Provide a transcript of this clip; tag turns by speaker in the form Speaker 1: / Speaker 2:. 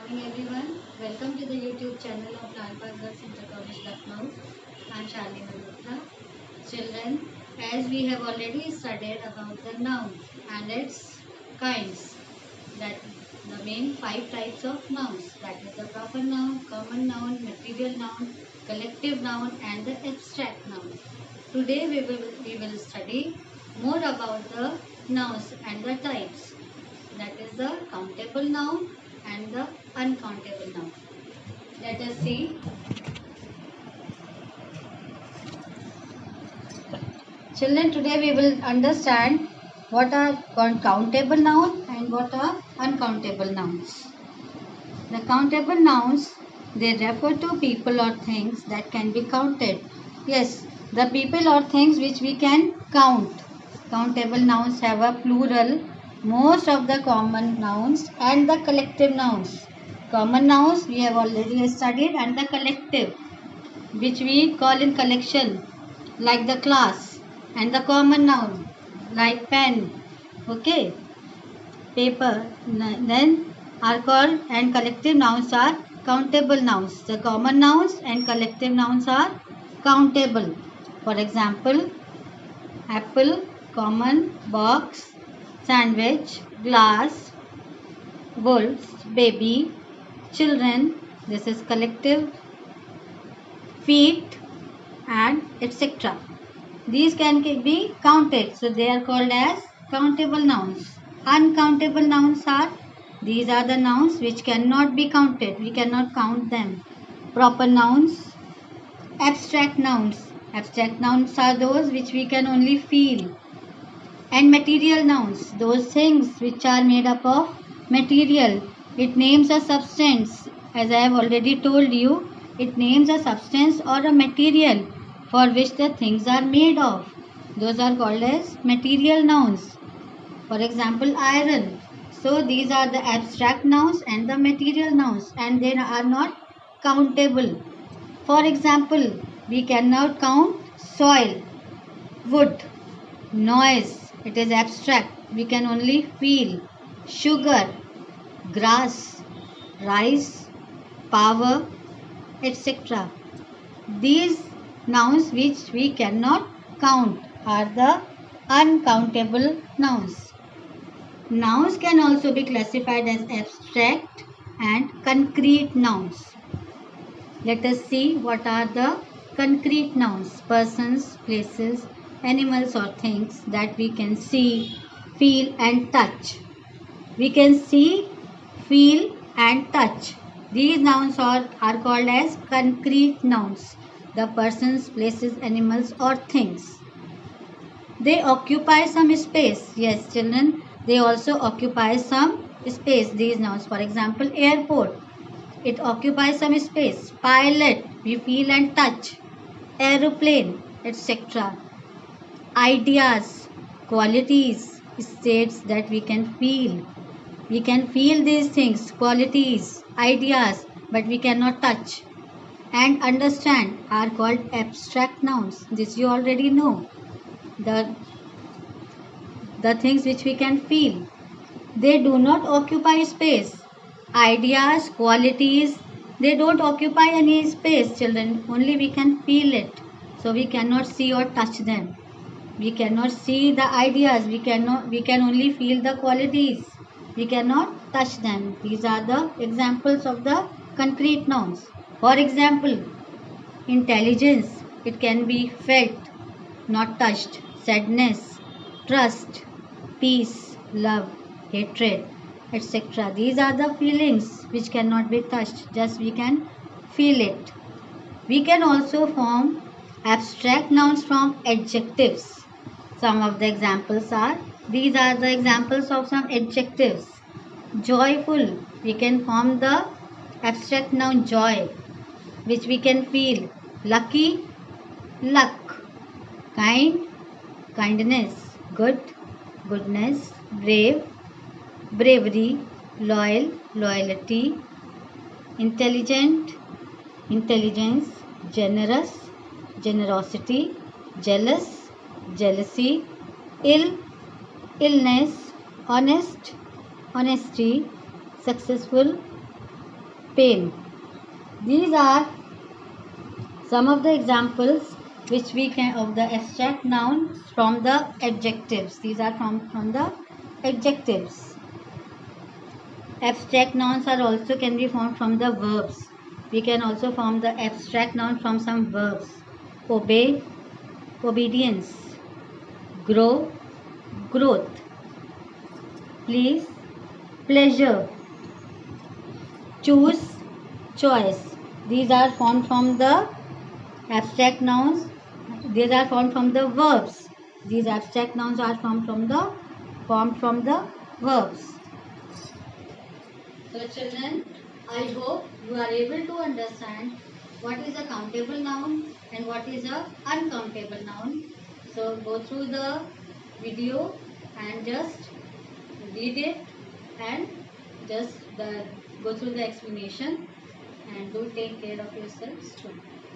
Speaker 1: morning everyone. Welcome to the YouTube channel of Lal Park Girls Inter College Lucknow. I am Shalini Malhotra. Children, as we have already studied about the noun and its kinds, that the main five types of nouns, that is the proper noun, common noun, material noun, collective noun and the abstract noun. Today we will study more about the nouns and the types, that is the countable noun and the uncountable noun. Let us see. Children, today we will understand what are countable noun and what are uncountable nouns. The countable nouns, they refer to people or things that can be counted. Yes, the people or things which we can count. Countable nouns have a plural, most of the common nouns and the collective nouns. Common nouns we have already studied, and the collective which we call in collection like the class, and the common noun like pen, okay, paper, then are called, and collective nouns are countable nouns. The common nouns and collective nouns are countable. For example, apple, common, box, sandwich, glass, wolves, baby, children, this is collective, feet, and etc. These can be counted, so they are called as countable nouns. Uncountable nouns are, these are the nouns which cannot be counted, we cannot count them. Proper nouns, abstract nouns. Abstract nouns are those which we can only feel. And material nouns, those things which are made up of material. It names a substance. As I have already told you, it names a substance or a material for which the things are made of. Those are called as material nouns. For example, iron. So these are the abstract nouns and the material nouns, and they are not countable. For example, we cannot count soil, wood, noise, it is abstract, we can only feel. Sugar, grass, rice, power, etc. These nouns which we cannot count are the uncountable nouns. Nouns can also be classified as abstract and concrete nouns. Let us see what are the concrete nouns: persons, places, animals or things that we can see, feel and touch. We can see, feel and touch. These nouns are called as concrete nouns. The persons, places, animals or things. They occupy some space. Yes, children, they also occupy some space. These nouns, for example, airport. It occupies some space. Pilot, we feel and touch. Aeroplane, etc. Ideas, qualities, states that we can feel. We can feel these things, qualities, ideas, but we cannot touch. And understand are called abstract nouns. This you already know. The, the things which we can feel. They do not occupy space. Ideas, qualities, they don't occupy any space, children. Only we can feel it. So we cannot see or touch them. We cannot see the ideas. We can only feel the qualities. We cannot touch them. These are the examples of the concrete nouns. For example, intelligence, it can be felt, not touched. Sadness, trust, peace, love, hatred, etc. These are the feelings which cannot be touched, just we can feel it. We can also form abstract nouns from adjectives. Some of the examples are, these are the examples of some adjectives. Joyful, we can form the abstract noun joy, which we can feel. Lucky, luck. Kind, kindness. Good, goodness. Brave, bravery. Loyal, loyalty. Intelligent, intelligence. Generous, generosity. Jealous, jealousy. Ill, illness. Honest, honesty. Successful, pain. These are some of the examples which we can of the abstract nouns from the adjectives. These are from the adjectives. Abstract nouns are also can be formed from the verbs. We can also form the abstract noun from some verbs. Obey, obedience. Grow, growth. Please, pleasure. Choose, choice. These are formed from the abstract nouns. These are formed from the verbs. These abstract nouns are formed from the verbs. So children, I hope you are able to understand what is a countable noun and what is a uncountable noun. So go through the video and just read it and just go through the explanation, and do take care of yourselves too.